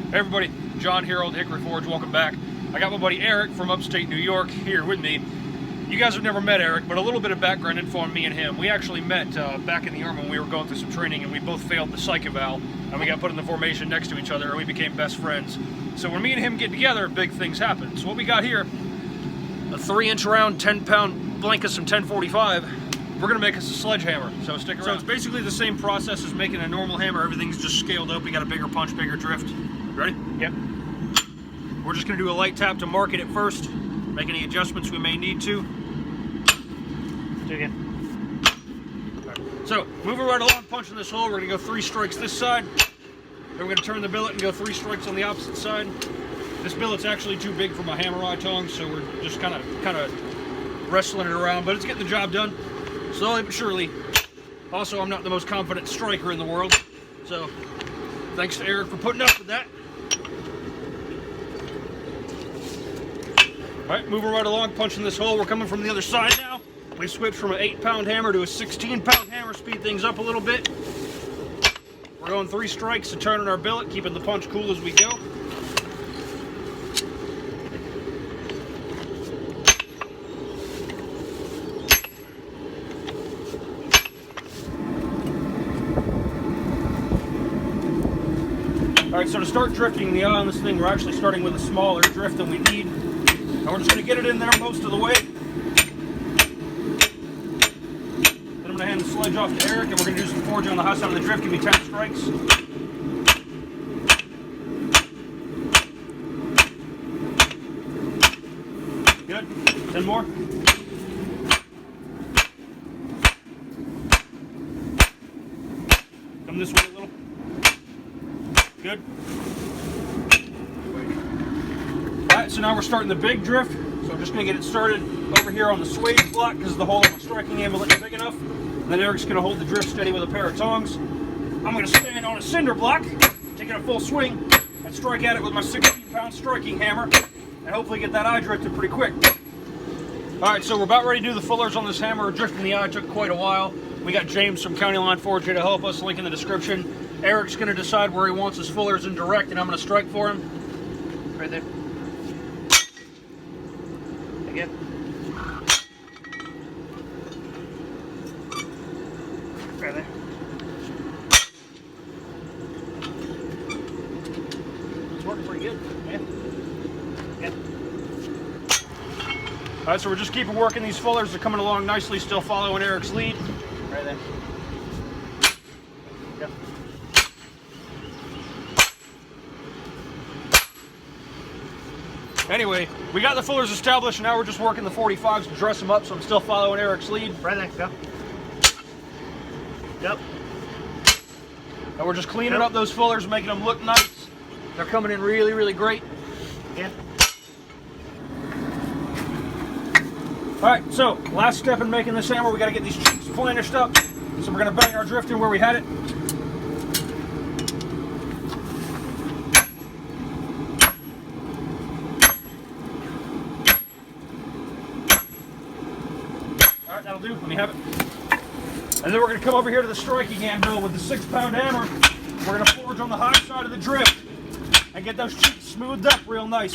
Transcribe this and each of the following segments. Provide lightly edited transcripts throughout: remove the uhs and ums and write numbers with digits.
Hey everybody, John here, Old Hickory Forge. Welcome back. I got my buddy Eric from upstate New York here with me. You guys have never met Eric, but a little bit of background info on me and him. We actually met back in the Army when we were going through some training, and we both failed the psych eval, and we got put in the formation next to each other, and we became best friends. So when me and him get together, big things happen. So what we got here, a 3-inch round, 10-pound Blankus from 1045. We're gonna make us a sledgehammer, so stick around. So it's basically the same process as making a normal hammer. Everything's just scaled up. We got a bigger punch, bigger drift. Ready? Yep. We're just gonna do a light tap to mark it at first, make any adjustments we may need to. Do it again. Right. So, moving right along, punching this hole, we're gonna go 3 strikes this side. Then we're gonna turn the billet and go 3 strikes on the opposite side. This billet's actually too big for my hammer eye tongs, so we're just kind of wrestling it around, but it's getting the job done, slowly but surely. Also, I'm not the most confident striker in the world, so thanks to Eric for putting up with that. All right, moving right along, punching this hole. We're coming from the other side now. We switched from an 8-pound hammer to a 16-pound hammer, speed things up a little bit. We're going 3 strikes to turning our billet, keeping the punch cool as we go. All right, so to start drifting the eye on this thing, we're actually starting with a smaller drift than we need. And we're just going to get it in there most of the way. Then I'm going to hand the sledge off to Eric, and we're going to do some forging on the high side of the drift. Give me 10 strikes. Good. 10 more. Come this way a little. Good. Alright, so now we're starting the big drift. So I'm just going to get it started over here on the swage block because the hole of my striking anvil isn't big enough. And then Eric's going to hold the drift steady with a pair of tongs. I'm going to stand on a cinder block, taking a full swing, and strike at it with my 16-pound striking hammer, and hopefully get that eye drifted pretty quick. Alright, so we're about ready to do the fullers on this hammer. Drifting the eye took quite a while. We got James from County Line Forge here to help us, link in the description. Eric's going to decide where he wants his fullers in direct, and I'm going to strike for him. Right there. Again. Right there. It's working pretty good. Yeah. Yeah. All right, so we're just keeping working. These fullers are coming along nicely, still following Eric's lead. Right there. Yep. Anyway, we got the fullers established, and now we're just working the 45s to dress them up, so I'm still following Eric's lead. Right there, go. Yep. And we're just cleaning up those fullers, making them look nice. They're coming in really, really great. Yeah. Alright, so last step in making this hammer, we got to get these cheeks planished up. So we're going to bang our drift in where we had it. Alright, that'll do. Let me have it. And then we're going to come over here to the striking anvil with the 6-pound hammer. We're going to forge on the high side of the drift and get those cheeks smoothed up real nice.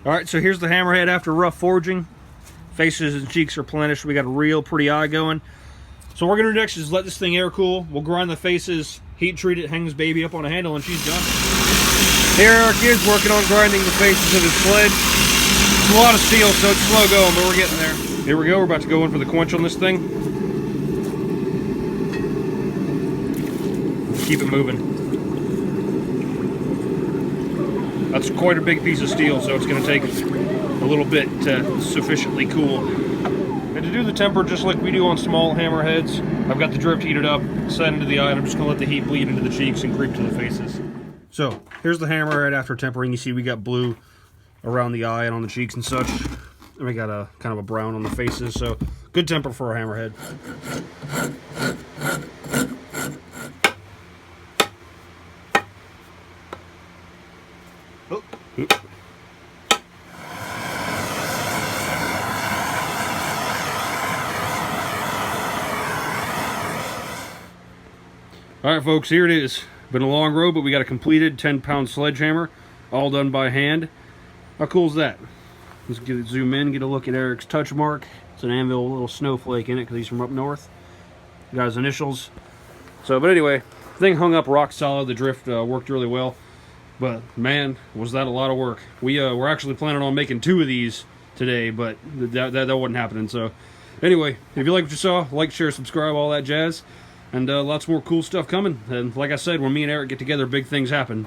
Alright, so here's the hammerhead after rough forging. Faces and cheeks are plenished. We got a real pretty eye going. So what we're going to do next is let this thing air cool. We'll grind the faces, heat treat it, hang this baby up on a handle, and she's done. Here Eric is working on grinding the faces of his sledge. It's a lot of steel, so it's slow going, but we're getting there. Here we go. We're about to go in for the quench on this thing. Keep it moving. That's quite a big piece of steel, so it's going to take a little bit to sufficiently cool. And to do the temper just like we do on small hammerheads, I've got the drift heated up, set into the eye, and I'm just going to let the heat bleed into the cheeks and creep to the faces. So, here's the hammerhead after tempering. You see we got blue around the eye and on the cheeks and such. And we got a kind of a brown on the faces, so good temper for a hammerhead. Oh. Alright folks, here it is. Been a long road, but we got a completed 10-pound sledgehammer, all done by hand. How cool is that? Let's zoom in, get a look at Eric's touch mark. It's an anvil, little snowflake in it because he's from up north. Got his initials. So, but anyway, thing hung up rock solid. The drift worked really well. But man, was that a lot of work. We're actually planning on making 2 of these today, but that wasn't happening. So anyway, if you like what you saw, like, share, subscribe, all that jazz. And lots more cool stuff coming. And like I said, when me and Eric get together, big things happen.